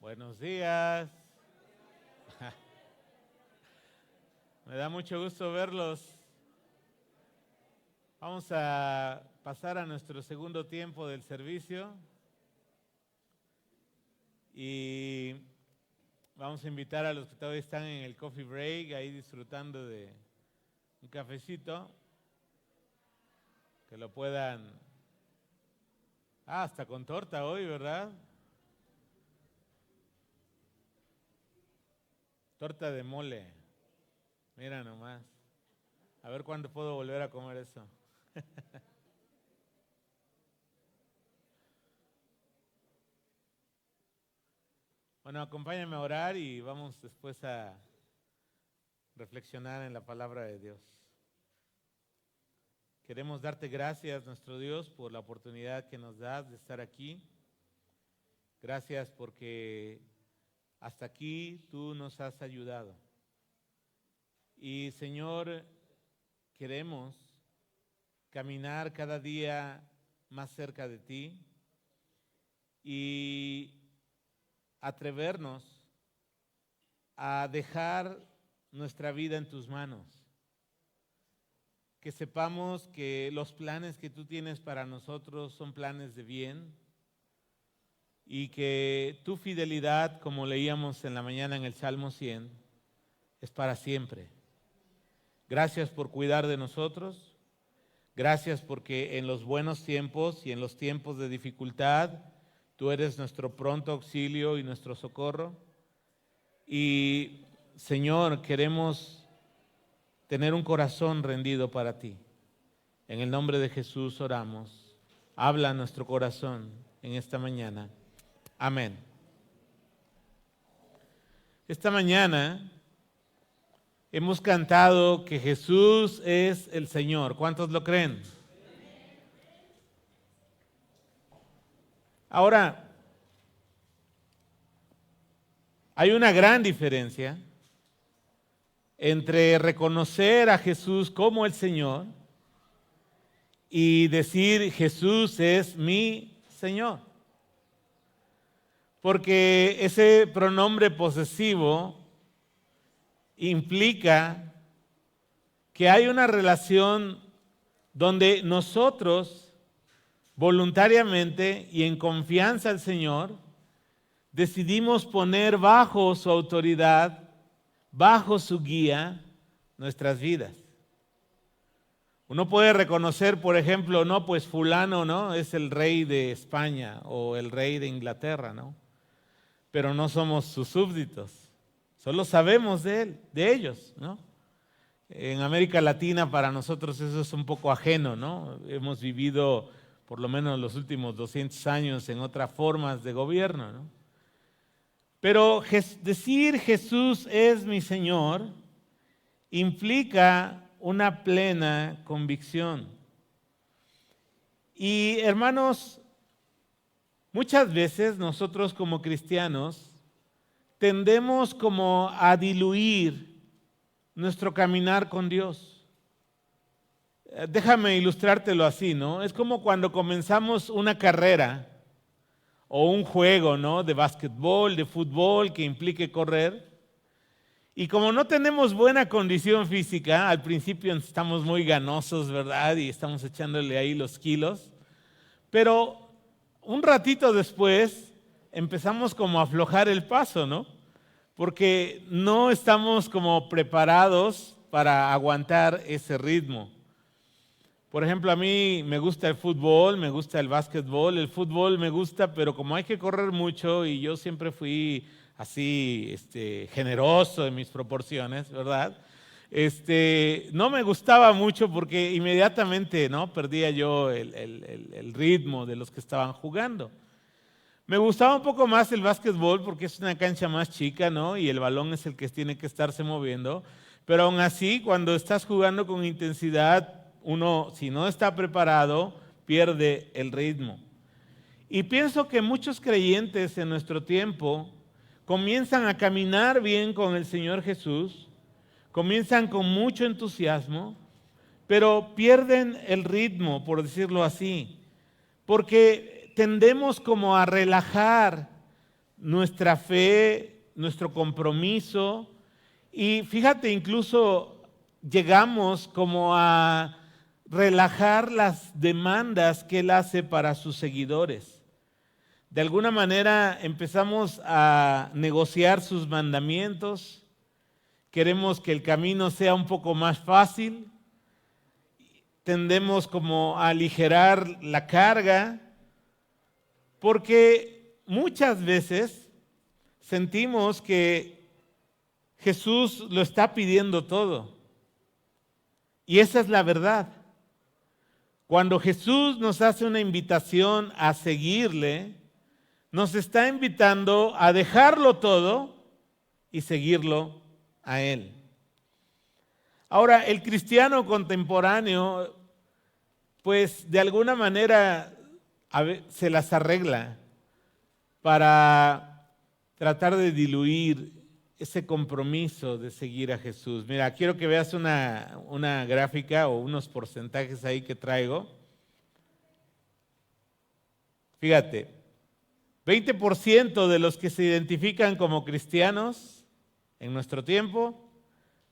Buenos días. Me da mucho gusto verlos. Vamos a pasar a nuestro segundo tiempo del servicio y vamos a invitar a los que todavía están en el coffee break, ahí disfrutando de un cafecito, que lo puedan... hasta con torta hoy, ¿verdad? Torta de mole. Mira nomás. A ver cuándo puedo volver a comer eso. Bueno, acompáñame a orar y vamos después a reflexionar en la palabra de Dios. Queremos darte gracias, nuestro Dios, por la oportunidad que nos das de estar aquí. Gracias porque hasta aquí tú nos has ayudado. Y Señor, queremos caminar cada día más cerca de ti y atrevernos a dejar nuestra vida en tus manos. Que sepamos que los planes que tú tienes para nosotros son planes de bien y que tu fidelidad, como leíamos en la mañana en el Salmo 100, es para siempre. Gracias por cuidar de nosotros. Gracias porque en los buenos tiempos y en los tiempos de dificultad, tú eres nuestro pronto auxilio y nuestro socorro. Y, Señor, queremos tener un corazón rendido para ti. En el nombre de Jesús oramos. Habla a nuestro corazón en esta mañana. Amén. Esta mañana hemos cantado que Jesús es el Señor. ¿Cuántos lo creen? Ahora, hay una gran diferencia entre reconocer a Jesús como el Señor y decir Jesús es mi Señor. Porque ese pronombre posesivo implica que hay una relación donde nosotros voluntariamente y en confianza al Señor decidimos poner bajo su autoridad, bajo su guía, nuestras vidas. Uno puede reconocer, por ejemplo, no, pues fulano, ¿no? Es el rey de España o el rey de Inglaterra, ¿no? Pero no somos sus súbditos. Solo sabemos de él, de ellos, ¿no? En América Latina para nosotros eso es un poco ajeno, ¿no? Hemos vivido por lo menos los últimos 200 años en otras formas de gobierno, ¿no? Pero decir Jesús es mi Señor implica una plena convicción. Y hermanos, muchas veces nosotros como cristianos tendemos como a diluir nuestro caminar con Dios. Déjame ilustrártelo así, ¿no? Es como cuando comenzamos una carrera o un juego, ¿no? De básquetbol, de fútbol que implique correr. Y como no tenemos buena condición física, al principio estamos muy ganosos, ¿verdad? Y estamos echándole ahí los kilos. Pero un ratito después empezamos como a aflojar el paso, ¿no? Porque no estamos como preparados para aguantar ese ritmo. Por ejemplo, a mí me gusta el fútbol, me gusta el básquetbol. El fútbol me gusta, pero como hay que correr mucho y yo siempre fui así generoso en mis proporciones, ¿verdad? No me gustaba mucho porque inmediatamente, ¿no? Perdía yo el ritmo de los que estaban jugando. Me gustaba un poco más el básquetbol porque es una cancha más chica, ¿no? Y el balón es el que tiene que estarse moviendo. Pero aún así, cuando estás jugando con intensidad, uno, si no está preparado, pierde el ritmo. Y pienso que muchos creyentes en nuestro tiempo comienzan a caminar bien con el Señor Jesús, comienzan con mucho entusiasmo, pero pierden el ritmo, por decirlo así, porque tendemos como a relajar nuestra fe, nuestro compromiso. Y fíjate, incluso llegamos como a relajar las demandas que Él hace para sus seguidores. De alguna manera empezamos a negociar sus mandamientos. Queremos que el camino sea un poco más fácil. Tendemos como a aligerar la carga, porque muchas veces sentimos que Jesús lo está pidiendo todo. Y esa es la verdad. Cuando Jesús nos hace una invitación a seguirle, nos está invitando a dejarlo todo y seguirlo a Él. Ahora, el cristiano contemporáneo, pues de alguna manera se las arregla para tratar de diluir ese compromiso de seguir a Jesús. Mira, quiero que veas una gráfica o unos porcentajes ahí que traigo. Fíjate, 20% de los que se identifican como cristianos en nuestro tiempo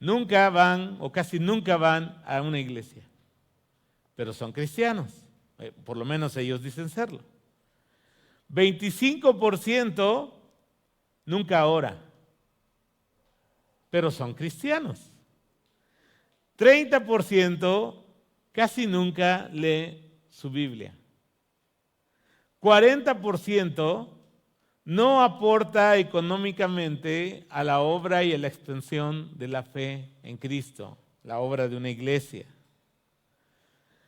nunca van o casi nunca van a una iglesia, pero son cristianos, por lo menos ellos dicen serlo. 25% nunca ora, pero son cristianos. 30% casi nunca lee su Biblia. 40% no aporta económicamente a la obra y a la extensión de la fe en Cristo, la obra de una iglesia.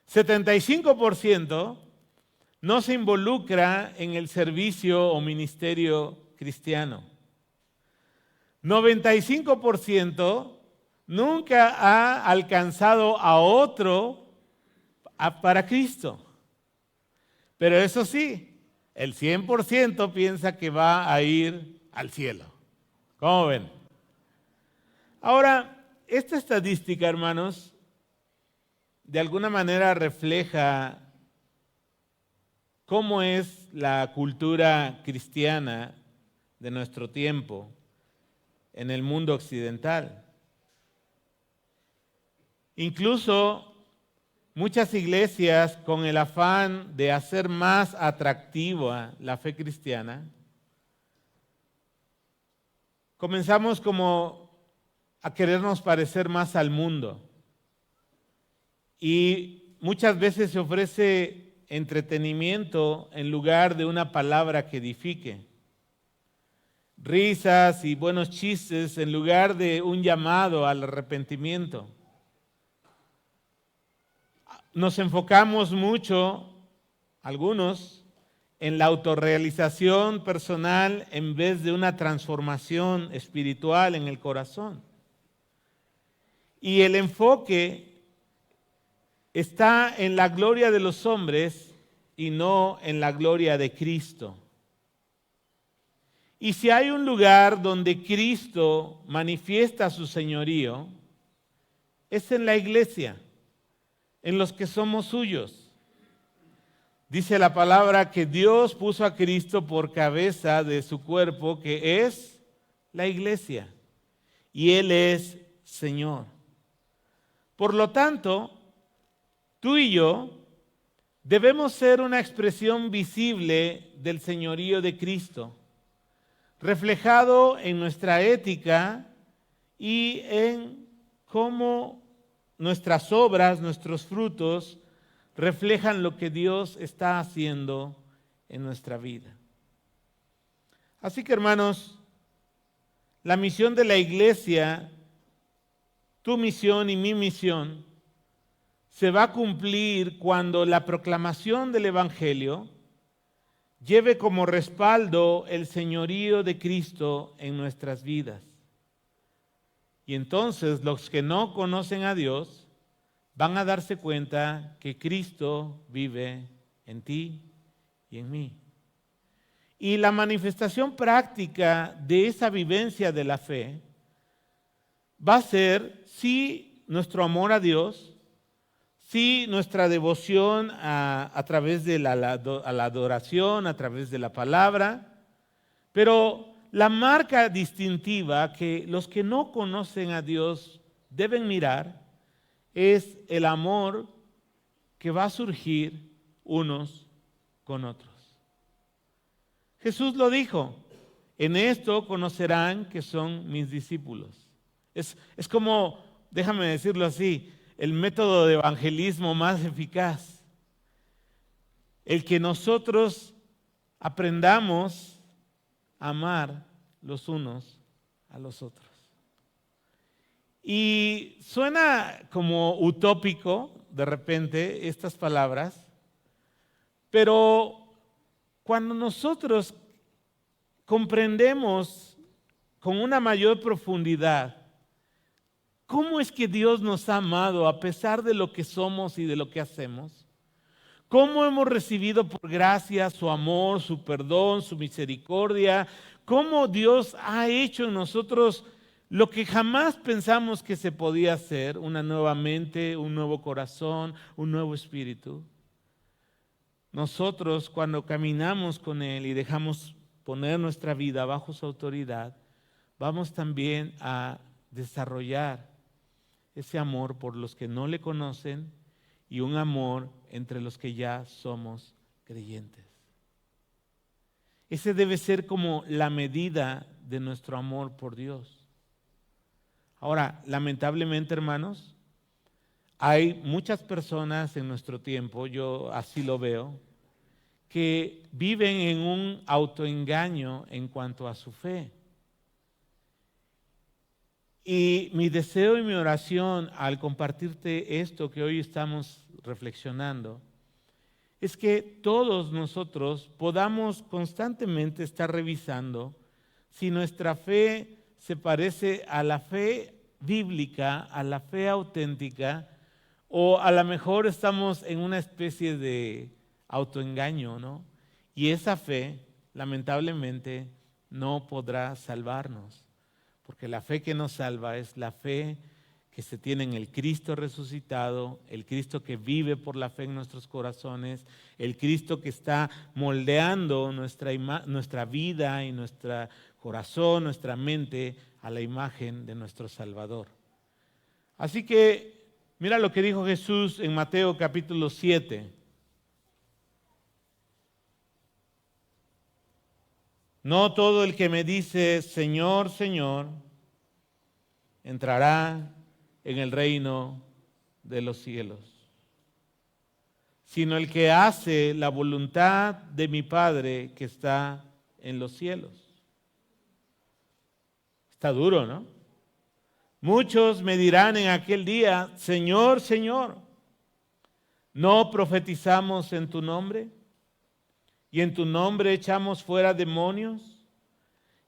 75% no se involucra en el servicio o ministerio cristiano. 95% nunca ha alcanzado a otro para Cristo. Pero eso sí, el 100% piensa que va a ir al cielo. ¿Cómo ven? Ahora, esta estadística, hermanos, de alguna manera refleja cómo es la cultura cristiana de nuestro tiempo en el mundo occidental. Incluso muchas iglesias, con el afán de hacer más atractiva la fe cristiana, comenzamos como a querernos parecer más al mundo. Y muchas veces se ofrece entretenimiento en lugar de una palabra que edifique. Risas y buenos chistes en lugar de un llamado al arrepentimiento. Nos enfocamos mucho, algunos, en la autorrealización personal en vez de una transformación espiritual en el corazón. Y el enfoque está en la gloria de los hombres y no en la gloria de Cristo. Y si hay un lugar donde Cristo manifiesta su señorío, es en la iglesia, en los que somos suyos. Dice la palabra que Dios puso a Cristo por cabeza de su cuerpo, que es la iglesia, y Él es Señor. Por lo tanto, tú y yo debemos ser una expresión visible del señorío de Cristo, reflejado en nuestra ética y en cómo nuestras obras, nuestros frutos, reflejan lo que Dios está haciendo en nuestra vida. Así que, hermanos, la misión de la iglesia, tu misión y mi misión, se va a cumplir cuando la proclamación del Evangelio lleve como respaldo el señorío de Cristo en nuestras vidas. Y entonces los que no conocen a Dios van a darse cuenta que Cristo vive en ti y en mí. Y la manifestación práctica de esa vivencia de la fe va a ser sí nuestro amor a Dios, sí nuestra devoción a través de la adoración, a través de la palabra, Pero la marca distintiva que los que no conocen a Dios deben mirar es el amor que va a surgir unos con otros. Jesús lo dijo, en esto conocerán que son mis discípulos. Es como, déjame decirlo así, el método de evangelismo más eficaz. El que nosotros aprendamos a amar los unos a los otros. Y suena como utópico de repente estas palabras, pero cuando nosotros comprendemos con una mayor profundidad cómo es que Dios nos ha amado a pesar de lo que somos y de lo que hacemos, cómo hemos recibido por gracia su amor, su perdón, su misericordia, cómo Dios ha hecho en nosotros lo que jamás pensamos que se podía hacer, una nueva mente, un nuevo corazón, un nuevo espíritu. Nosotros cuando caminamos con Él y dejamos poner nuestra vida bajo su autoridad, vamos también a desarrollar ese amor por los que no le conocen y un amor entre los que ya somos creyentes. Ese debe ser como la medida de nuestro amor por Dios. Ahora, lamentablemente, hermanos, hay muchas personas en nuestro tiempo, yo así lo veo, que viven en un autoengaño en cuanto a su fe. Y mi deseo y mi oración al compartirte esto que hoy estamos reflexionando es que todos nosotros podamos constantemente estar revisando si nuestra fe se parece a la fe bíblica, a la fe auténtica, o a lo mejor estamos en una especie de autoengaño, ¿no? Y esa fe, lamentablemente, no podrá salvarnos, porque la fe que nos salva es la fe que se tiene en el Cristo resucitado, el Cristo que vive por la fe en nuestros corazones, el Cristo que está moldeando nuestra vida y nuestro corazón, nuestra mente a la imagen de nuestro Salvador. Así que mira lo que dijo Jesús en Mateo capítulo 7. No todo el que me dice, Señor, Señor, entrará en el reino de los cielos, sino el que hace la voluntad de mi Padre que está en los cielos. Está duro, ¿no? Muchos me dirán en aquel día, Señor, Señor, ¿no profetizamos en tu nombre? ¿Y en tu nombre echamos fuera demonios?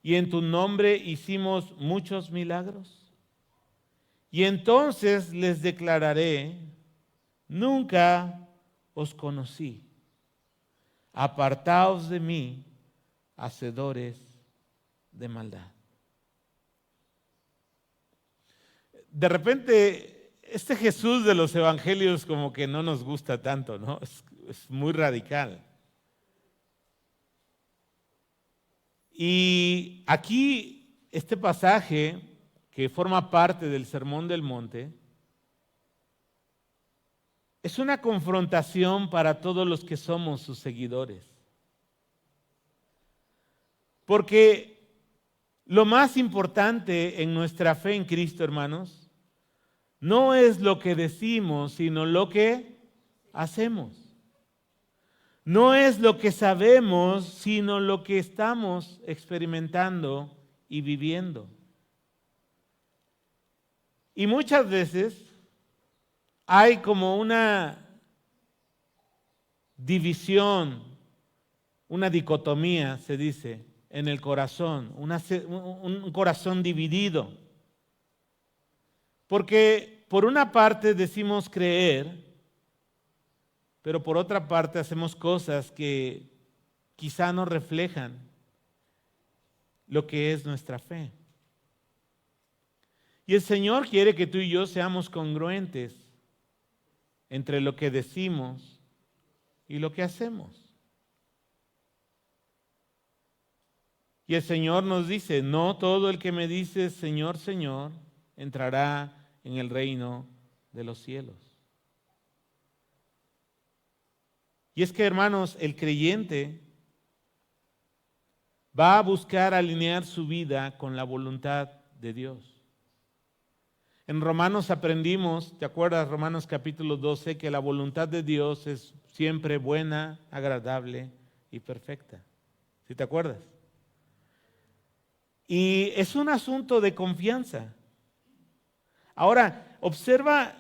¿Y en tu nombre hicimos muchos milagros? Y entonces les declararé, nunca os conocí. Apartaos de mí, hacedores de maldad. De repente, este Jesús de los evangelios como que no nos gusta tanto, ¿no? Es muy radical. Y aquí, este pasaje que forma parte del Sermón del Monte, es una confrontación para todos los que somos sus seguidores. Porque lo más importante en nuestra fe en Cristo, hermanos, no es lo que decimos, sino lo que hacemos. No es lo que sabemos, sino lo que estamos experimentando y viviendo. Y muchas veces hay como una división, una dicotomía, se dice, en el corazón, un corazón dividido. Porque por una parte decimos creer, pero por otra parte hacemos cosas que quizá no reflejan lo que es nuestra fe. Y el Señor quiere que tú y yo seamos congruentes entre lo que decimos y lo que hacemos. Y el Señor nos dice, no todo el que me dice Señor, Señor, entrará en el reino de los cielos. Y es que, hermanos, el creyente va a buscar alinear su vida con la voluntad de Dios. En Romanos aprendimos, ¿te acuerdas? Romanos capítulo 12, que la voluntad de Dios es siempre buena, agradable y perfecta. ¿Sí te acuerdas? Y es un asunto de confianza. Ahora, observa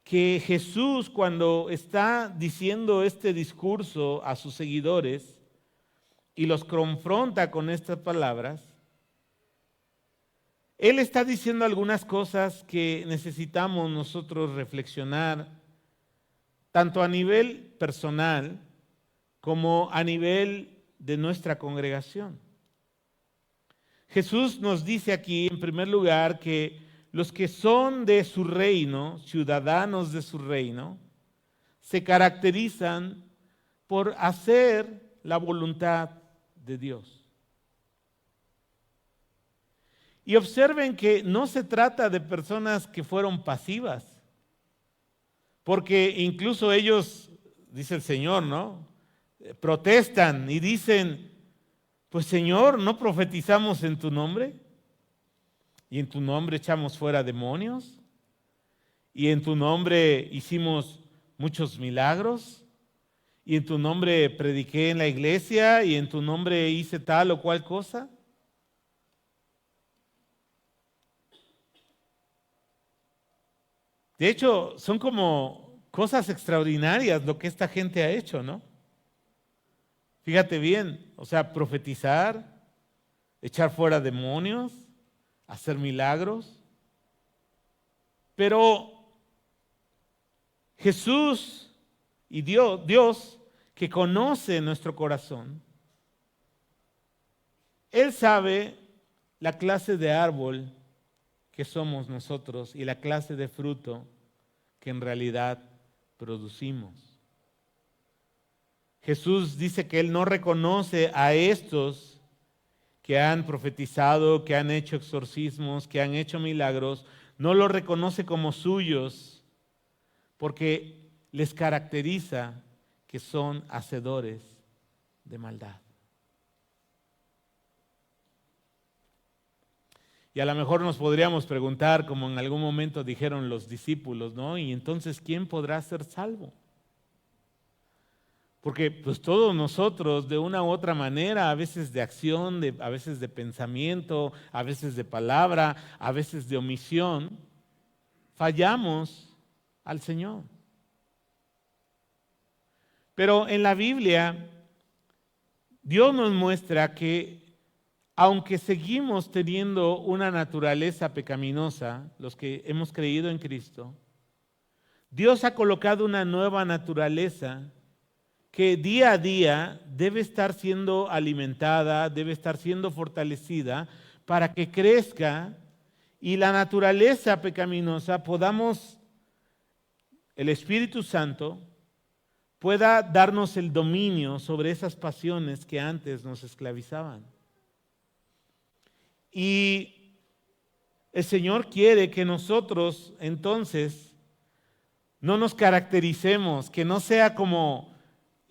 que Jesús, cuando está diciendo este discurso a sus seguidores y los confronta con estas palabras, Él está diciendo algunas cosas que necesitamos nosotros reflexionar, tanto a nivel personal como a nivel de nuestra congregación. Jesús nos dice aquí, en primer lugar, que los que son de su reino, ciudadanos de su reino, se caracterizan por hacer la voluntad de Dios. Y observen que no se trata de personas que fueron pasivas, porque incluso ellos, dice el Señor, ¿no? Protestan y dicen, pues Señor, ¿no profetizamos en tu nombre? Y en tu nombre echamos fuera demonios, y en tu nombre hicimos muchos milagros, y en tu nombre prediqué en la iglesia, y en tu nombre hice tal o cual cosa. De hecho, son como cosas extraordinarias lo que esta gente ha hecho, ¿no? Fíjate bien, o sea, profetizar, echar fuera demonios, hacer milagros. Pero Jesús y Dios que conoce nuestro corazón, Él sabe la clase de árbol que somos nosotros y la clase de fruto que en realidad producimos. Jesús dice que Él no reconoce a estos que han profetizado, que han hecho exorcismos, que han hecho milagros, no los reconoce como suyos porque les caracteriza que son hacedores de maldad. Y a lo mejor nos podríamos preguntar, como en algún momento dijeron los discípulos, ¿no? Y entonces, ¿quién podrá ser salvo? Porque pues todos nosotros, de una u otra manera, a veces de acción, a veces de pensamiento, a veces de palabra, a veces de omisión, fallamos al Señor. Pero en la Biblia, Dios nos muestra que aunque seguimos teniendo una naturaleza pecaminosa, los que hemos creído en Cristo, Dios ha colocado una nueva naturaleza que día a día debe estar siendo alimentada, debe estar siendo fortalecida para que crezca y la naturaleza pecaminosa podamos, el Espíritu Santo, pueda darnos el dominio sobre esas pasiones que antes nos esclavizaban. Y el Señor quiere que nosotros entonces no nos caractericemos, que no sea como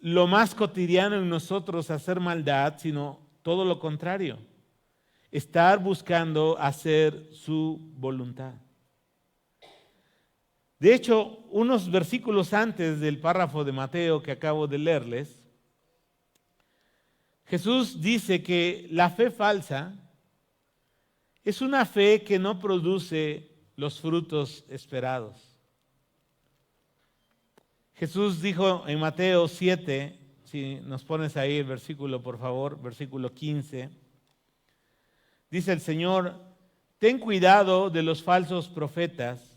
lo más cotidiano en nosotros hacer maldad, sino todo lo contrario, estar buscando hacer su voluntad. De hecho, unos versículos antes del párrafo de Mateo que acabo de leerles, Jesús dice que la fe falsa es una fe que no produce los frutos esperados. Jesús dijo en Mateo 7, si nos pones ahí el versículo, por favor, versículo 15, dice el Señor, ten cuidado de los falsos profetas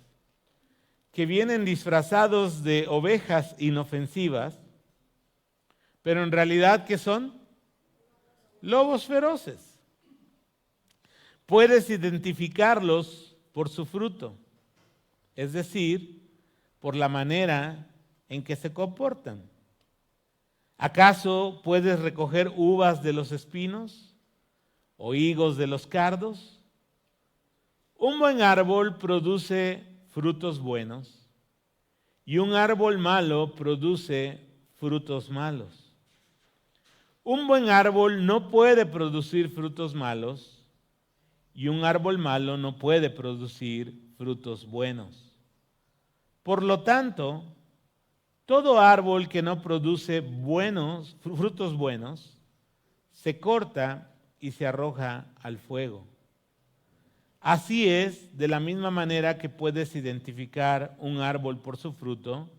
que vienen disfrazados de ovejas inofensivas, pero en realidad, ¿qué son? Lobos feroces. Puedes identificarlos por su fruto, es decir, por la manera en que se comportan. ¿Acaso puedes recoger uvas de los espinos o higos de los cardos? Un buen árbol produce frutos buenos y un árbol malo produce frutos malos. Un buen árbol no puede producir frutos malos y un árbol malo no puede producir frutos buenos. Por lo tanto, todo árbol que no produce frutos buenos se corta y se arroja al fuego. Así es, de la misma manera que puedes identificar un árbol por su fruto,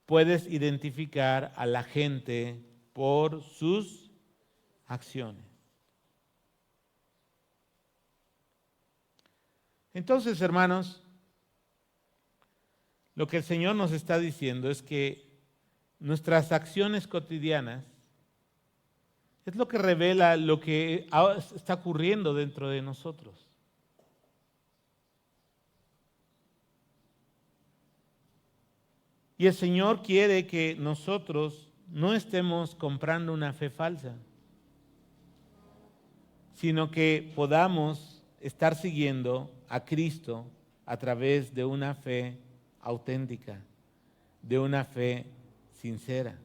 puedes identificar a la gente por sus acciones. Entonces, hermanos, lo que el Señor nos está diciendo es que nuestras acciones cotidianas es lo que revela lo que está ocurriendo dentro de nosotros. Y el Señor quiere que nosotros no estemos comprando una fe falsa, sino que podamos estar siguiendo a Cristo a través de una fe auténtica, de una fe sincera.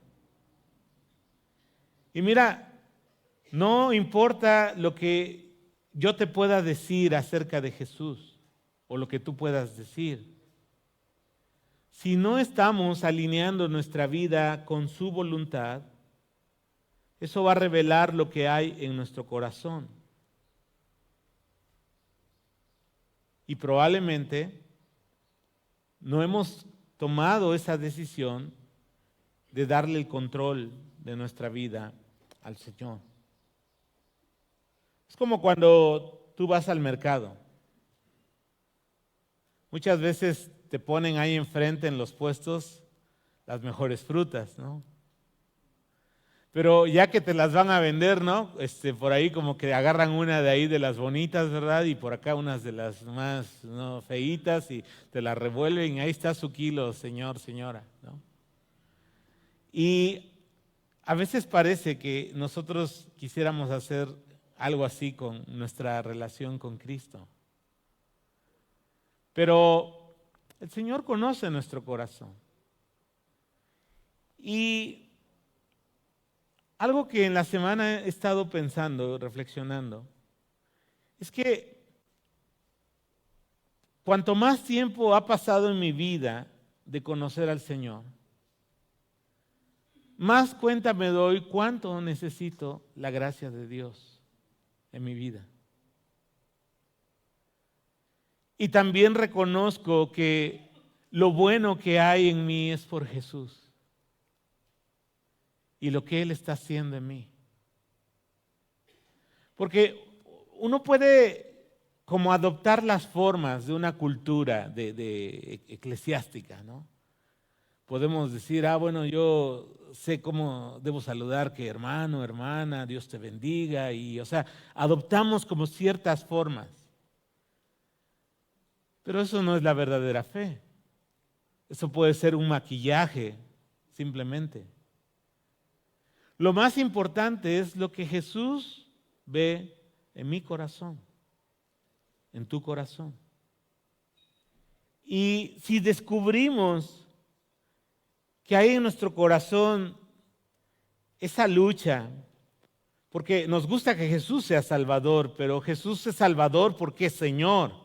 Y mira, no importa lo que yo te pueda decir acerca de Jesús o lo que tú puedas decir. Si no estamos alineando nuestra vida con su voluntad, eso va a revelar lo que hay en nuestro corazón. Y probablemente no hemos tomado esa decisión de darle el control de nuestra vida al Señor. Es como cuando tú vas al mercado. Muchas veces te ponen ahí enfrente en los puestos las mejores frutas, ¿no? Pero ya que te las van a vender, ¿no? Por ahí como que agarran una de ahí de las bonitas, ¿verdad? Y por acá unas de las más, ¿no?, feitas y te las revuelven y ahí está su kilo, señor, señora, ¿no? Y a veces parece que nosotros quisiéramos hacer algo así con nuestra relación con Cristo. Pero el Señor conoce nuestro corazón. Y algo que en la semana he estado pensando, reflexionando, es que cuanto más tiempo ha pasado en mi vida de conocer al Señor, más cuenta me doy cuánto necesito la gracia de Dios en mi vida. Y también reconozco que lo bueno que hay en mí es por Jesús y lo que Él está haciendo en mí. Porque uno puede como adoptar las formas de una cultura de eclesiástica, ¿no? Podemos decir, bueno, yo sé cómo debo saludar, que hermano, hermana, Dios te bendiga, y o sea, adoptamos como ciertas formas. Pero eso no es la verdadera fe. Eso puede ser un maquillaje, simplemente. Lo más importante es lo que Jesús ve en mi corazón, en tu corazón. Y si descubrimos que hay en nuestro corazón esa lucha, porque nos gusta que Jesús sea Salvador, pero Jesús es Salvador porque es Señor.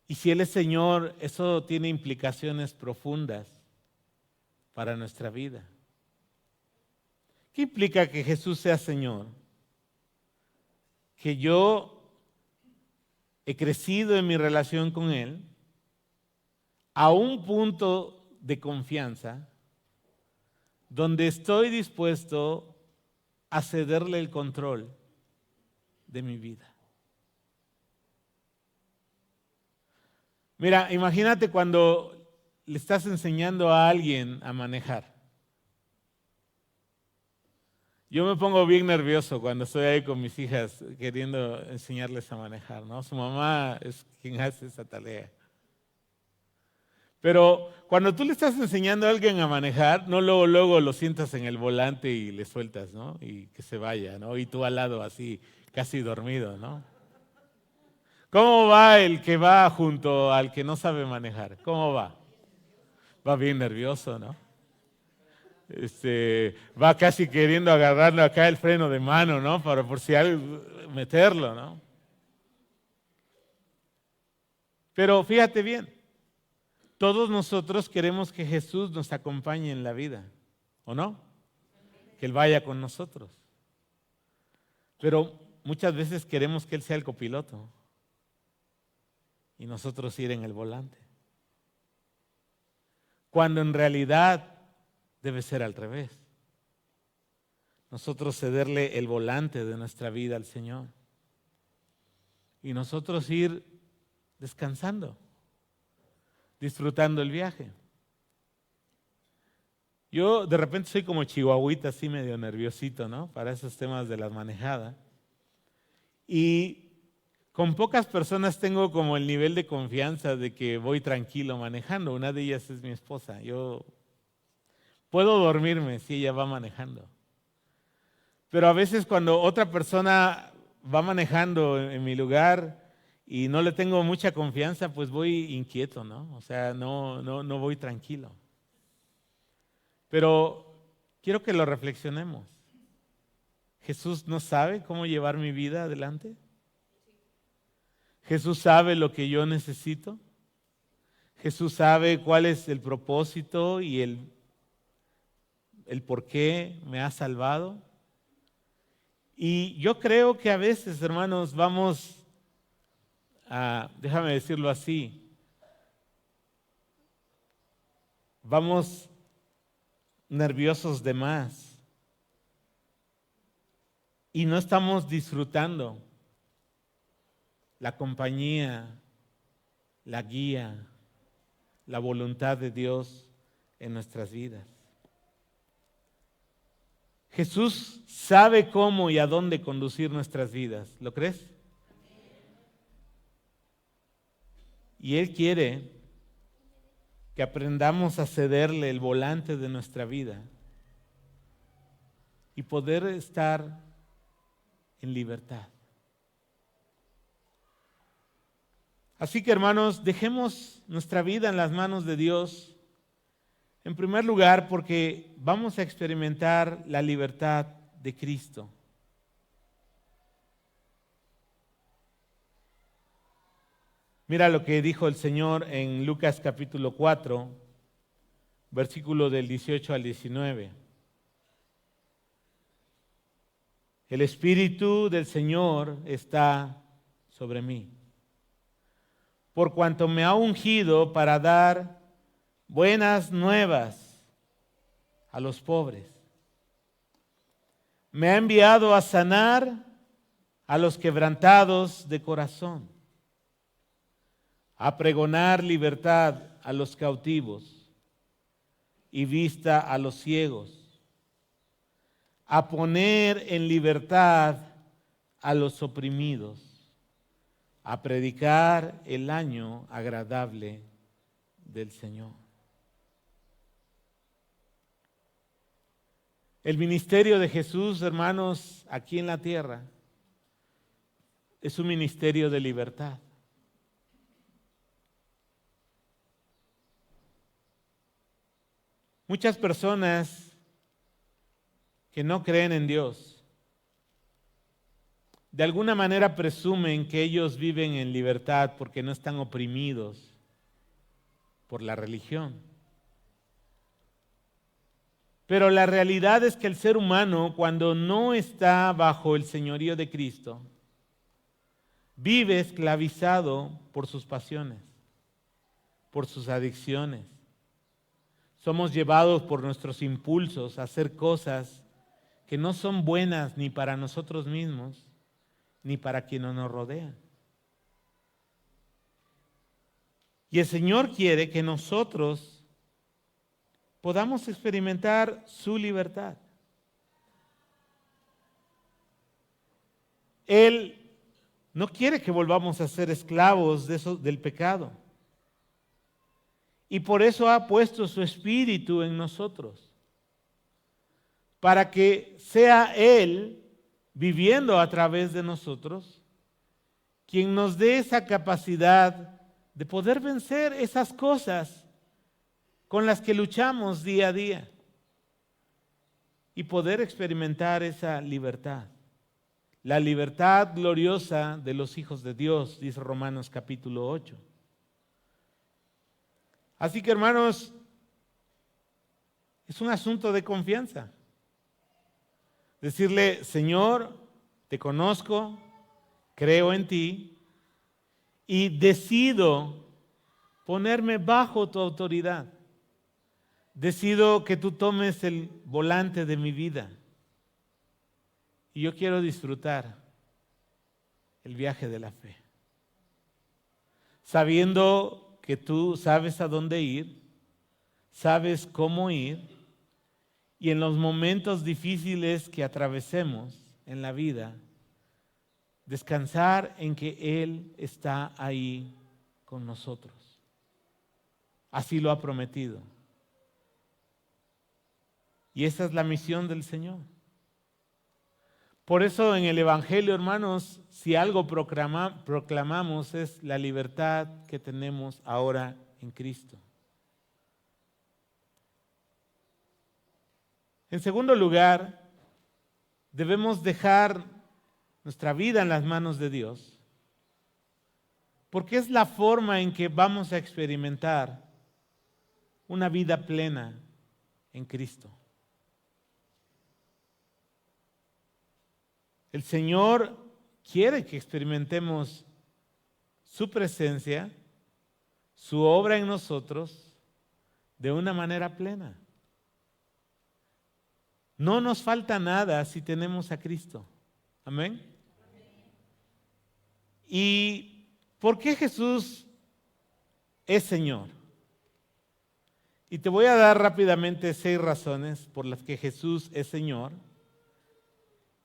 Y si Él es Señor, eso tiene implicaciones profundas para nuestra vida. ¿Qué implica que Jesús sea Señor? Que yo he crecido en mi relación con Él a un punto de confianza donde estoy dispuesto a cederle el control de mi vida. Mira, imagínate cuando le estás enseñando a alguien a manejar. Yo me pongo bien nervioso cuando estoy ahí con mis hijas queriendo enseñarles a manejar, ¿no? Su mamá es quien hace esa tarea. Pero cuando tú le estás enseñando a alguien a manejar, no luego lo sientas en el volante y le sueltas, ¿no? Y que se vaya, ¿no? Y tú al lado así, casi dormido, ¿no? ¿Cómo va el que va junto al que no sabe manejar? ¿Cómo va? Va bien nervioso, ¿no? Va casi queriendo agarrarlo acá el freno de mano, ¿no? Para por si algo meterlo, ¿no? Pero fíjate bien, todos nosotros queremos que Jesús nos acompañe en la vida, ¿o no? Que Él vaya con nosotros. Pero muchas veces queremos que Él sea el copiloto y nosotros ir en el volante. Cuando en realidad debe ser al revés. Nosotros cederle el volante de nuestra vida al Señor y nosotros ir descansando, disfrutando el viaje. Yo de repente soy como chihuahuita, así medio nerviosito, ¿no? Para esos temas de las manejadas. Y con pocas personas tengo como el nivel de confianza de que voy tranquilo manejando. Una de ellas es mi esposa. Yo puedo dormirme si ella va manejando. Pero a veces cuando otra persona va manejando en mi lugar y no le tengo mucha confianza, pues voy inquieto, ¿no? O sea, no voy tranquilo. Pero quiero que lo reflexionemos. ¿Jesús no sabe cómo llevar mi vida adelante? ¿Jesús sabe lo que yo necesito? ¿Jesús sabe cuál es el propósito y el por qué me ha salvado? Y yo creo que a veces, hermanos, vamos a, déjame decirlo así, vamos nerviosos de más y no estamos disfrutando la compañía, la guía, la voluntad de Dios en nuestras vidas. Jesús sabe cómo y a dónde conducir nuestras vidas. ¿Lo crees? Y Él quiere que aprendamos a cederle el volante de nuestra vida y poder estar en libertad. Así que, hermanos, dejemos nuestra vida en las manos de Dios. En primer lugar, porque vamos a experimentar la libertad de Cristo. Mira lo que dijo el Señor en Lucas capítulo 4, versículo del 18 al 19. El Espíritu del Señor está sobre mí, por cuanto me ha ungido para dar buenas nuevas a los pobres. Me ha enviado a sanar a los quebrantados de corazón, a pregonar libertad a los cautivos y vista a los ciegos, a poner en libertad a los oprimidos, a predicar el año agradable del Señor. El ministerio de Jesús, hermanos, aquí en la tierra, es un ministerio de libertad. Muchas personas que no creen en Dios, de alguna manera presumen que ellos viven en libertad porque no están oprimidos por la religión. Pero la realidad es que el ser humano, cuando no está bajo el señorío de Cristo, vive esclavizado por sus pasiones, por sus adicciones. Somos llevados por nuestros impulsos a hacer cosas que no son buenas ni para nosotros mismos, ni para quienes nos rodean. Y el Señor quiere que nosotros podamos experimentar su libertad. Él no quiere que volvamos a ser esclavos del pecado. Y por eso ha puesto su Espíritu en nosotros, para que sea Él, viviendo a través de nosotros, quien nos dé esa capacidad de poder vencer esas cosas con las que luchamos día a día y poder experimentar esa libertad. La libertad gloriosa de los hijos de Dios, dice Romanos capítulo 8. Así que, hermanos, es un asunto de confianza. Decirle, Señor, te conozco, creo en ti y decido ponerme bajo tu autoridad. Decido que tú tomes el volante de mi vida. Y yo quiero disfrutar el viaje de la fe, sabiendo que tú sabes a dónde ir, sabes cómo ir, y en los momentos difíciles que atravesemos en la vida, descansar en que Él está ahí con nosotros. Así lo ha prometido. Y esa es la misión del Señor. Por eso en el Evangelio, hermanos, si algo proclamamos es la libertad que tenemos ahora en Cristo. En segundo lugar, debemos dejar nuestra vida en las manos de Dios, porque es la forma en que vamos a experimentar una vida plena en Cristo. El Señor quiere que experimentemos su presencia, su obra en nosotros, de una manera plena. No nos falta nada si tenemos a Cristo. Amén. ¿Y por qué Jesús es Señor? Y te voy a dar rápidamente 6 razones por las que Jesús es Señor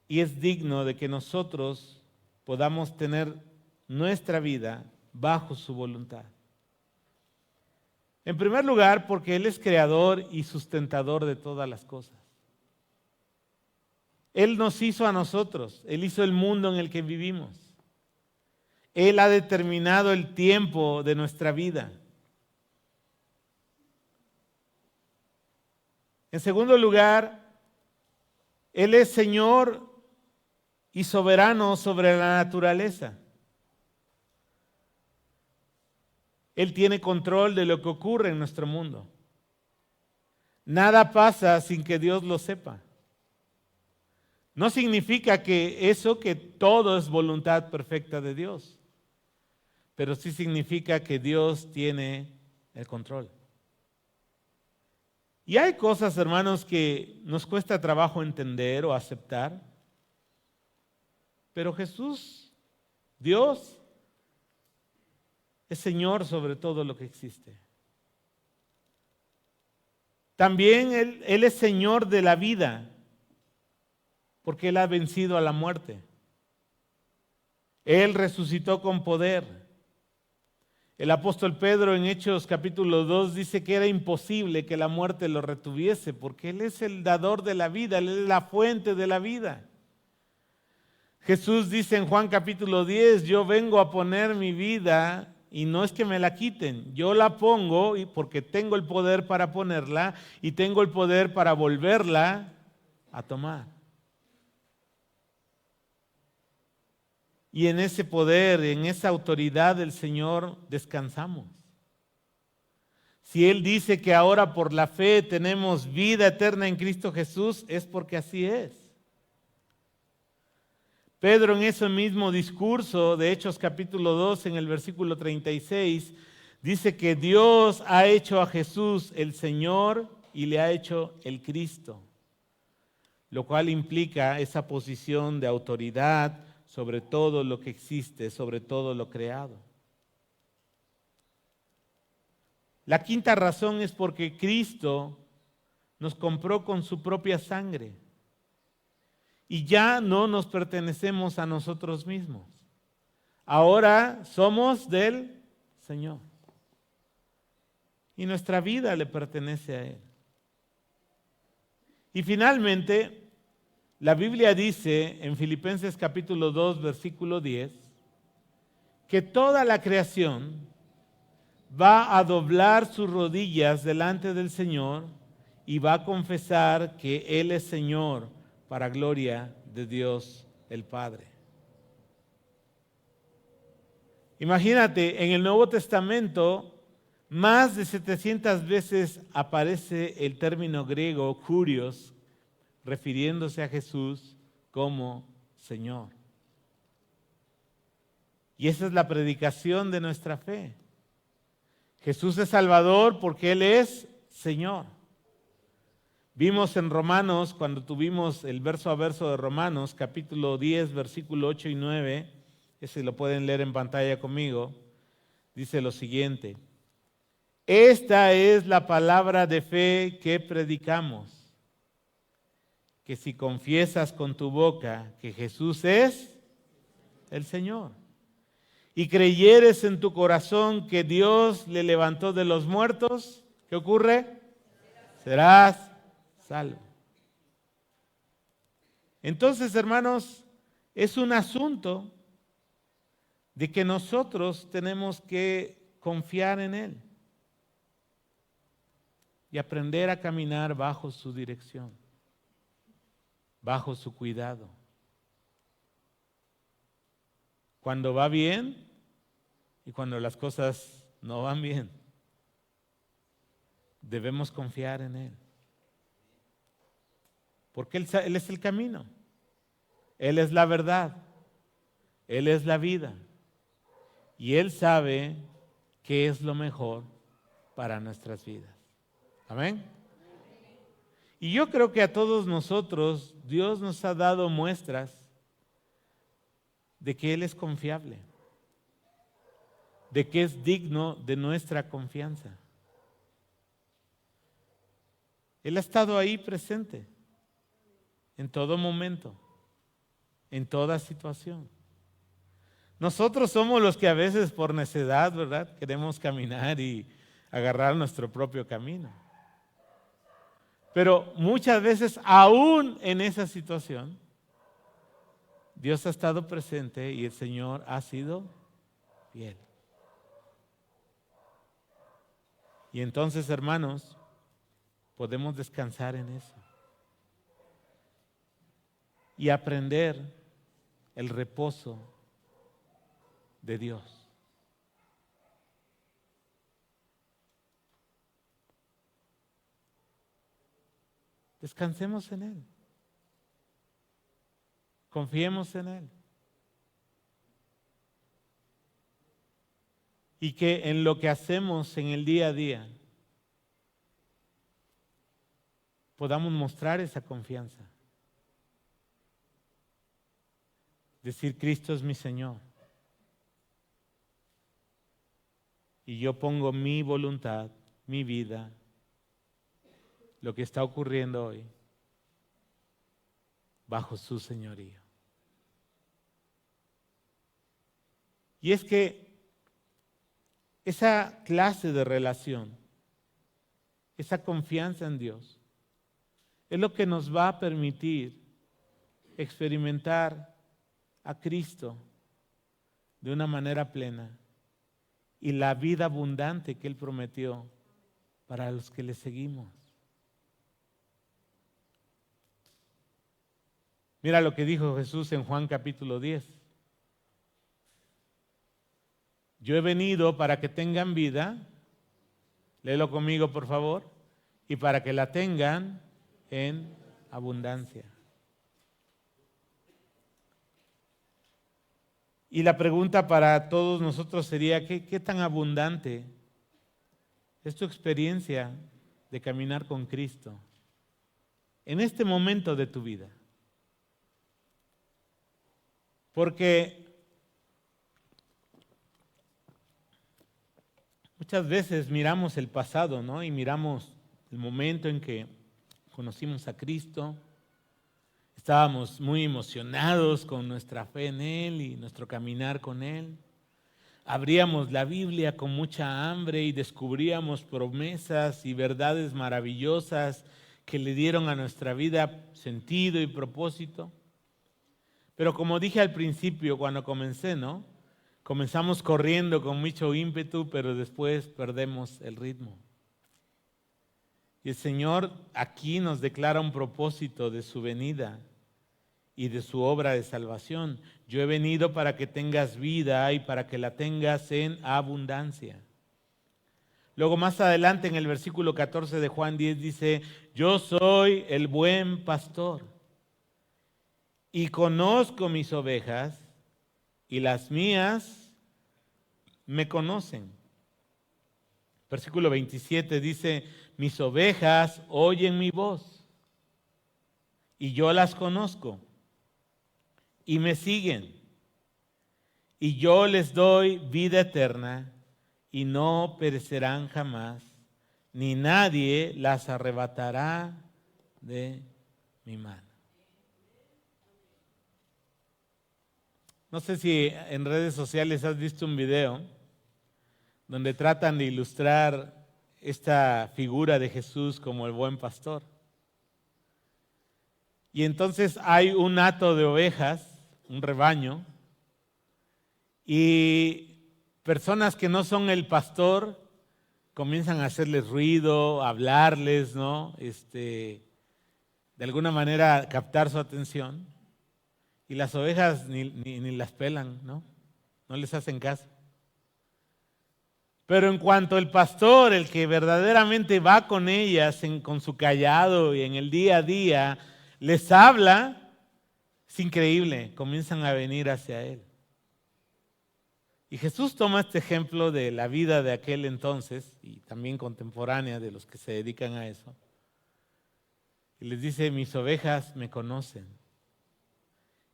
y es digno de que nosotros podamos tener nuestra vida bajo su voluntad. En primer lugar, porque Él es creador y sustentador de todas las cosas. Él nos hizo a nosotros, Él hizo el mundo en el que vivimos. Él ha determinado el tiempo de nuestra vida. En segundo lugar, Él es Señor y soberano sobre la naturaleza. Él tiene control de lo que ocurre en nuestro mundo. Nada pasa sin que Dios lo sepa. No significa que todo es voluntad perfecta de Dios, pero sí significa que Dios tiene el control. Y hay cosas, hermanos, que nos cuesta trabajo entender o aceptar, pero Jesús, Dios, es Señor sobre todo lo que existe. También Él es Señor de la vida, porque Él ha vencido a la muerte. Él resucitó con poder. El apóstol Pedro en Hechos capítulo 2 dice que era imposible que la muerte lo retuviese, porque Él es el dador de la vida, Él es la fuente de la vida. Jesús dice en Juan capítulo 10, yo vengo a poner mi vida y no es que me la quiten, yo la pongo porque tengo el poder para ponerla y tengo el poder para volverla a tomar. Y en ese poder, en esa autoridad del Señor descansamos. Si Él dice que ahora por la fe tenemos vida eterna en Cristo Jesús, es porque así es. Pedro en ese mismo discurso de Hechos capítulo 2, en el versículo 36, dice que Dios ha hecho a Jesús el Señor y le ha hecho el Cristo, lo cual implica esa posición de autoridad sobre todo lo que existe, sobre todo lo creado. La quinta razón es porque Cristo nos compró con su propia sangre y ya no nos pertenecemos a nosotros mismos. Ahora somos del Señor. y nuestra vida le pertenece a Él. Y finalmente, la Biblia dice en Filipenses capítulo 2, versículo 10, que toda la creación va a doblar sus rodillas delante del Señor y va a confesar que Él es Señor para gloria de Dios el Padre. Imagínate, en el Nuevo Testamento, más de 700 veces aparece el término griego kurios, refiriéndose a Jesús como Señor. Y esa es la predicación de nuestra fe. Jesús es Salvador porque Él es Señor. Vimos en Romanos, cuando tuvimos el verso a verso de Romanos, capítulo 10, versículo 8 y 9, ese lo pueden leer en pantalla conmigo, dice lo siguiente: esta es la palabra de fe que predicamos, que si confiesas con tu boca que Jesús es el Señor, y creyeres en tu corazón que Dios le levantó de los muertos, ¿qué ocurre? Serás salvo. Entonces, hermanos, es un asunto de que nosotros tenemos que confiar en Él y aprender a caminar bajo su dirección, bajo su cuidado. Cuando va bien y cuando las cosas no van bien, debemos confiar en Él. Porque Él es el camino, Él es la verdad, Él es la vida. Y Él sabe qué es lo mejor para nuestras vidas. Amén. Y yo creo que a todos nosotros Dios nos ha dado muestras de que Él es confiable, de que es digno de nuestra confianza. Él ha estado ahí presente, en todo momento, en toda situación. Nosotros somos los que a veces por necedad, ¿verdad?, queremos caminar y agarrar nuestro propio camino. Pero muchas veces, aún en esa situación, Dios ha estado presente y el Señor ha sido fiel. Y entonces, hermanos, podemos descansar en eso y aprender el reposo de Dios. Descansemos en Él. Confiemos en Él. Y que en lo que hacemos en el día a día podamos mostrar esa confianza. Decir: Cristo es mi Señor. Y yo pongo mi voluntad, mi vida, lo que está ocurriendo hoy, bajo su señorío. Y es que esa clase de relación, esa confianza en Dios, es lo que nos va a permitir experimentar a Cristo de una manera plena y la vida abundante que Él prometió para los que le seguimos. Mira lo que dijo Jesús en Juan capítulo 10. Yo he venido para que tengan vida, léelo conmigo por favor, y para que la tengan en abundancia. Y la pregunta para todos nosotros sería: ¿qué tan abundante es tu experiencia de caminar con Cristo en este momento de tu vida? Porque muchas veces miramos el pasado, ¿no? Y miramos el momento en que conocimos a Cristo. Estábamos muy emocionados con nuestra fe en Él y nuestro caminar con Él. abríamos la Biblia con mucha hambre y descubríamos promesas y verdades maravillosas que le dieron a nuestra vida sentido y propósito. Pero como dije al principio cuando comencé, ¿no? Comenzamos corriendo con mucho ímpetu, pero después perdemos el ritmo. Y el Señor aquí nos declara un propósito de su venida y de su obra de salvación. Yo he venido para que tengas vida y para que la tengas en abundancia. Luego más adelante en el versículo 14 de Juan 10 dice, yo soy el buen pastor y conozco mis ovejas y las mías me conocen. Versículo 27 dice, mis ovejas oyen mi voz y yo las conozco y me siguen y yo les doy vida eterna y no perecerán jamás, ni nadie las arrebatará de mi mano. No sé si en redes sociales has visto un video donde tratan de ilustrar esta figura de Jesús como el buen pastor. Y entonces hay un hato de ovejas, un rebaño, y personas que no son el pastor comienzan a hacerles ruido, a hablarles, ¿no? De alguna manera captar su atención. Y las ovejas ni las pelan, ¿no? No les hacen caso. Pero en cuanto el pastor, el que verdaderamente va con ellas con su cayado y en el día a día, les habla, es increíble, comienzan a venir hacia él. Y Jesús toma este ejemplo de la vida de aquel entonces y también contemporánea de los que se dedican a eso. Y les dice, mis ovejas me conocen.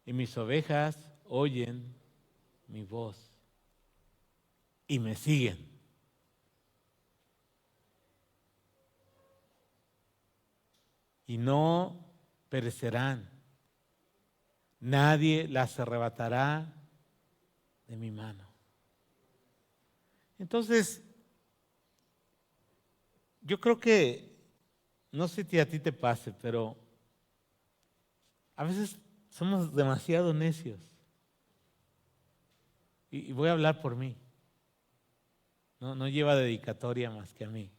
Y mis ovejas oyen mi voz y me siguen. Y no perecerán. Nadie las arrebatará de mi mano. Entonces, yo creo que, no sé si a ti te pase, pero a veces somos demasiado necios. Y voy a hablar por mí. No lleva dedicatoria más que a mí.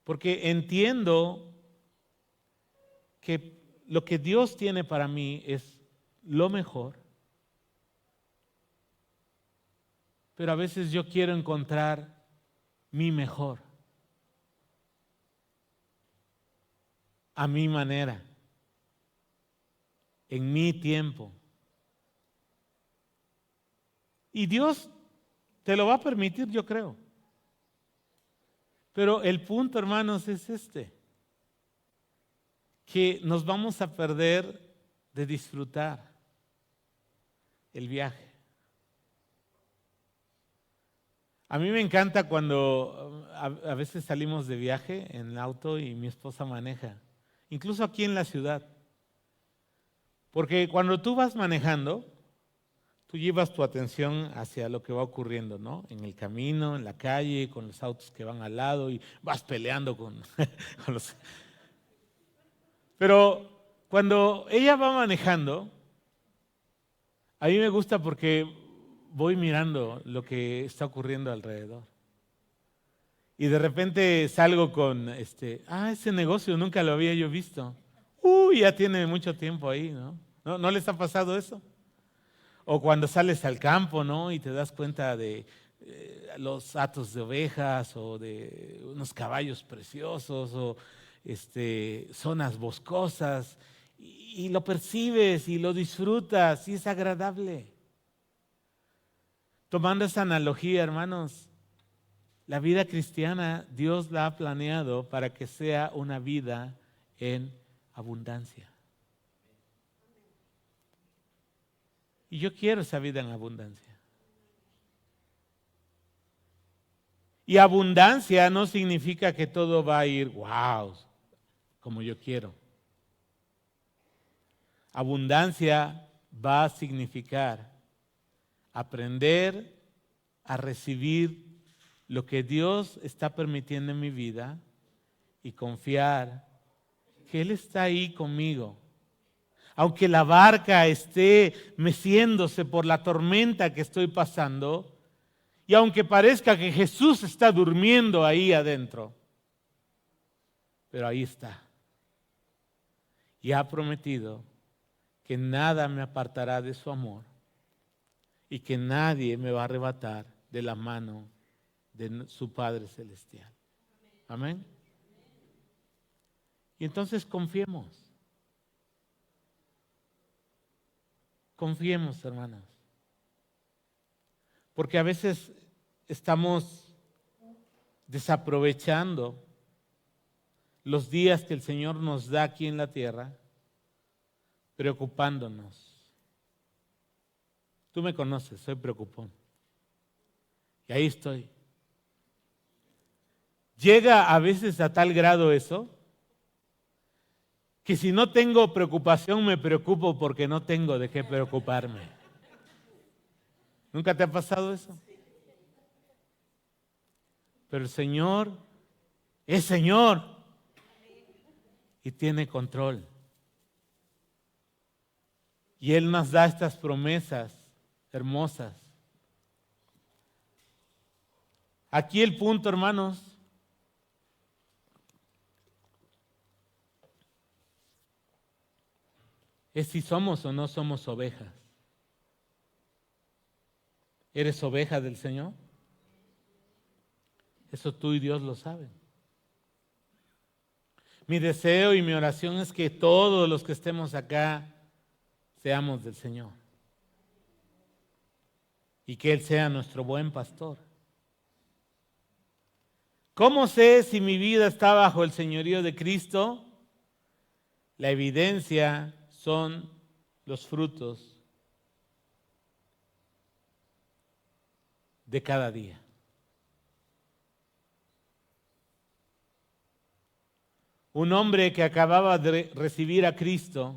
Porque entiendo que lo que Dios tiene para mí es lo mejor. Pero a veces yo quiero encontrar mi mejor. A mi manera. En mi tiempo. Y Dios te lo va a permitir, yo creo. Pero el punto, hermanos, es que nos vamos a perder de disfrutar el viaje. A mí me encanta cuando a veces salimos de viaje en el auto y mi esposa maneja, incluso aquí en la ciudad. Porque cuando tú vas manejando, tú llevas tu atención hacia lo que va ocurriendo, ¿no? En el camino, en la calle, con los autos que van al lado y vas peleando con los... Pero cuando ella va manejando, a mí me gusta porque voy mirando lo que está ocurriendo alrededor. Y de repente salgo con, ese negocio nunca lo había yo visto. Ya tiene mucho tiempo ahí, ¿no? ¿No les ha pasado eso? O cuando sales al campo, ¿no? Y te das cuenta de los hatos de ovejas o de unos caballos preciosos o zonas boscosas y lo percibes y lo disfrutas y es agradable. Tomando esa analogía, hermanos, la vida cristiana Dios la ha planeado para que sea una vida en abundancia. Y yo quiero esa vida en abundancia. Y abundancia no significa que todo va a ir, wow, como yo quiero. Abundancia va a significar aprender a recibir lo que Dios está permitiendo en mi vida y confiar que Él está ahí conmigo. Aunque la barca esté meciéndose por la tormenta que estoy pasando, y aunque parezca que Jesús está durmiendo ahí adentro, pero ahí está. Y ha prometido que nada me apartará de su amor y que nadie me va a arrebatar de la mano de su Padre Celestial. Amén. Y entonces confiemos. Confiemos, hermanos. Porque a veces estamos desaprovechando los días que el Señor nos da aquí en la tierra, preocupándonos. Tú me conoces, soy preocupón. Y ahí estoy. Llega a veces a tal grado eso, que si no tengo preocupación me preocupo porque no tengo de qué preocuparme. ¿Nunca te ha pasado eso? Pero el Señor es Señor y tiene control. Y Él nos da estas promesas hermosas. Aquí el punto, hermanos, es si somos o no somos ovejas. ¿Eres oveja del Señor? Eso tú y Dios lo saben. Mi deseo y mi oración es que todos los que estemos acá seamos del Señor. Y que Él sea nuestro buen pastor. ¿Cómo sé si mi vida está bajo el señorío de Cristo? La evidencia son los frutos de cada día. Un hombre que acababa de recibir a Cristo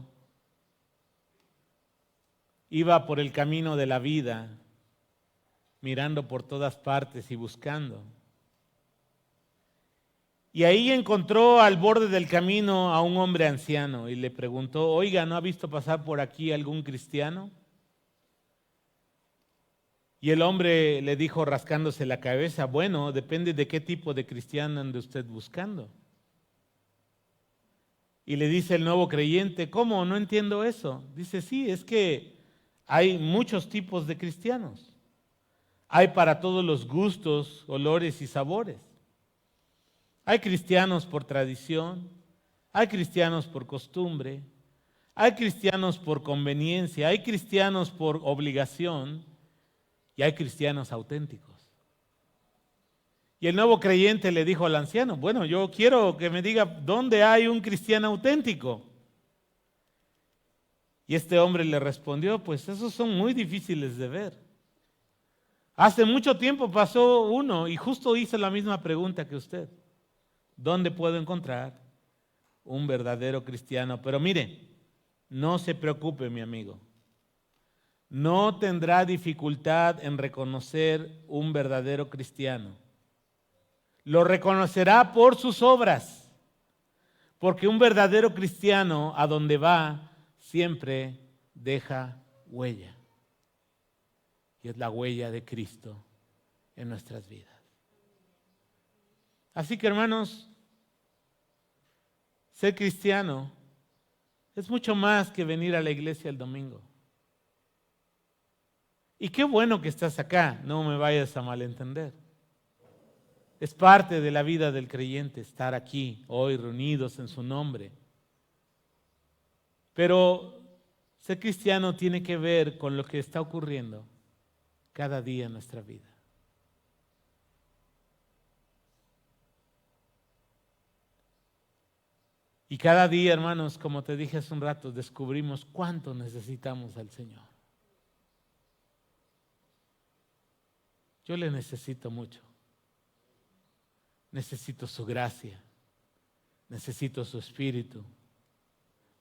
iba por el camino de la vida, mirando por todas partes y buscando. Y ahí encontró al borde del camino a un hombre anciano y le preguntó: oiga, ¿no ha visto pasar por aquí algún cristiano? Y el hombre le dijo, rascándose la cabeza: bueno, depende de qué tipo de cristiano ande usted buscando. Y le dice el nuevo creyente: ¿cómo? No entiendo eso. Dice: sí, es que hay muchos tipos de cristianos. Hay para todos los gustos, olores y sabores. Hay cristianos por tradición, hay cristianos por costumbre, hay cristianos por conveniencia, hay cristianos por obligación y hay cristianos auténticos. Y el nuevo creyente le dijo al anciano: bueno, yo quiero que me diga dónde hay un cristiano auténtico. Y este hombre le respondió: pues esos son muy difíciles de ver. Hace mucho tiempo pasó uno y justo hizo la misma pregunta que usted. ¿Dónde puedo encontrar un verdadero cristiano? Pero mire, no se preocupe, mi amigo. No tendrá dificultad en reconocer un verdadero cristiano. Lo reconocerá por sus obras, porque un verdadero cristiano a donde va siempre deja huella. Y es la huella de Cristo en nuestras vidas. Así que, hermanos, ser cristiano es mucho más que venir a la iglesia el domingo. Y qué bueno que estás acá, no me vayas a malentender. Es parte de la vida del creyente estar aquí hoy reunidos en su nombre. Pero ser cristiano tiene que ver con lo que está ocurriendo cada día en nuestra vida. Y cada día, hermanos, como te dije hace un rato, descubrimos cuánto necesitamos al Señor. Yo le necesito mucho. Necesito su gracia. Necesito su espíritu.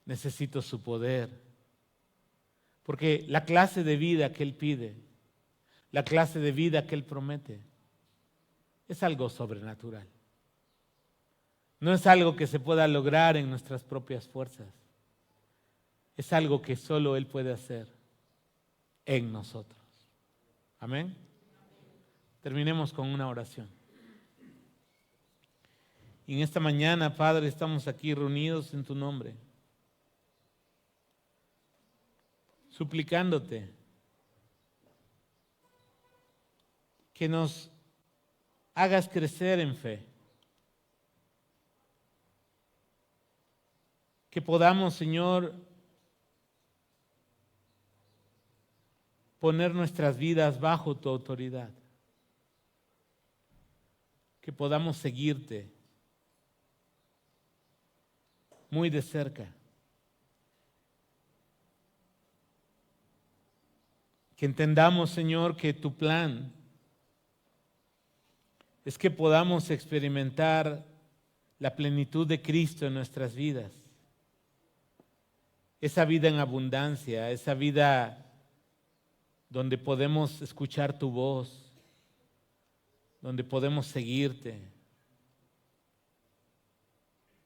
Necesito su poder. Porque la clase de vida que Él pide la clase de vida que Él promete. Es algo sobrenatural. No es algo que se pueda lograr en nuestras propias fuerzas. Es algo que solo Él puede hacer en nosotros. Amén. Terminemos con una oración. Y en esta mañana, Padre, estamos aquí reunidos en tu nombre, suplicándote que nos hagas crecer en fe, que podamos, Señor, poner nuestras vidas bajo tu autoridad, que podamos seguirte muy de cerca, que entendamos, Señor, que tu plan es que podamos experimentar la plenitud de Cristo en nuestras vidas, esa vida en abundancia, esa vida donde podemos escuchar tu voz, donde podemos seguirte.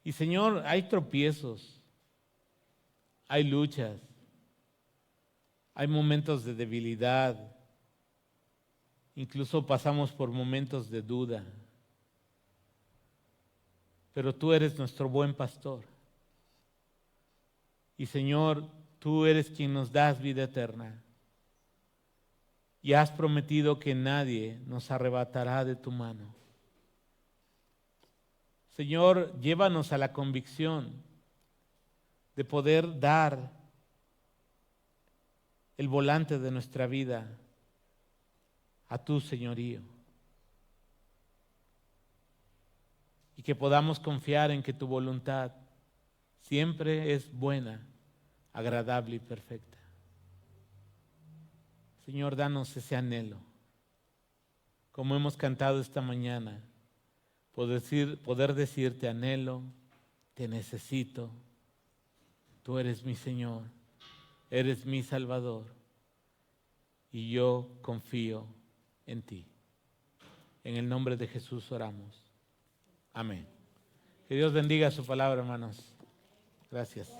Y Señor, hay tropiezos, hay luchas, hay momentos de debilidad, incluso pasamos por momentos de duda. Pero tú eres nuestro buen pastor. Y Señor, tú eres quien nos das vida eterna. Y has prometido que nadie nos arrebatará de tu mano. Señor, llévanos a la convicción de poder dar el volante de nuestra vida a tu señorío. Y que podamos confiar en que tu voluntad siempre es buena, agradable y perfecta. Señor, danos ese anhelo, como hemos cantado esta mañana, poder decirte: anhelo, te necesito, tú eres mi Señor, eres mi Salvador, y yo confío en ti. En el nombre de Jesús oramos. Amén. Que Dios bendiga su palabra, hermanos. Gracias.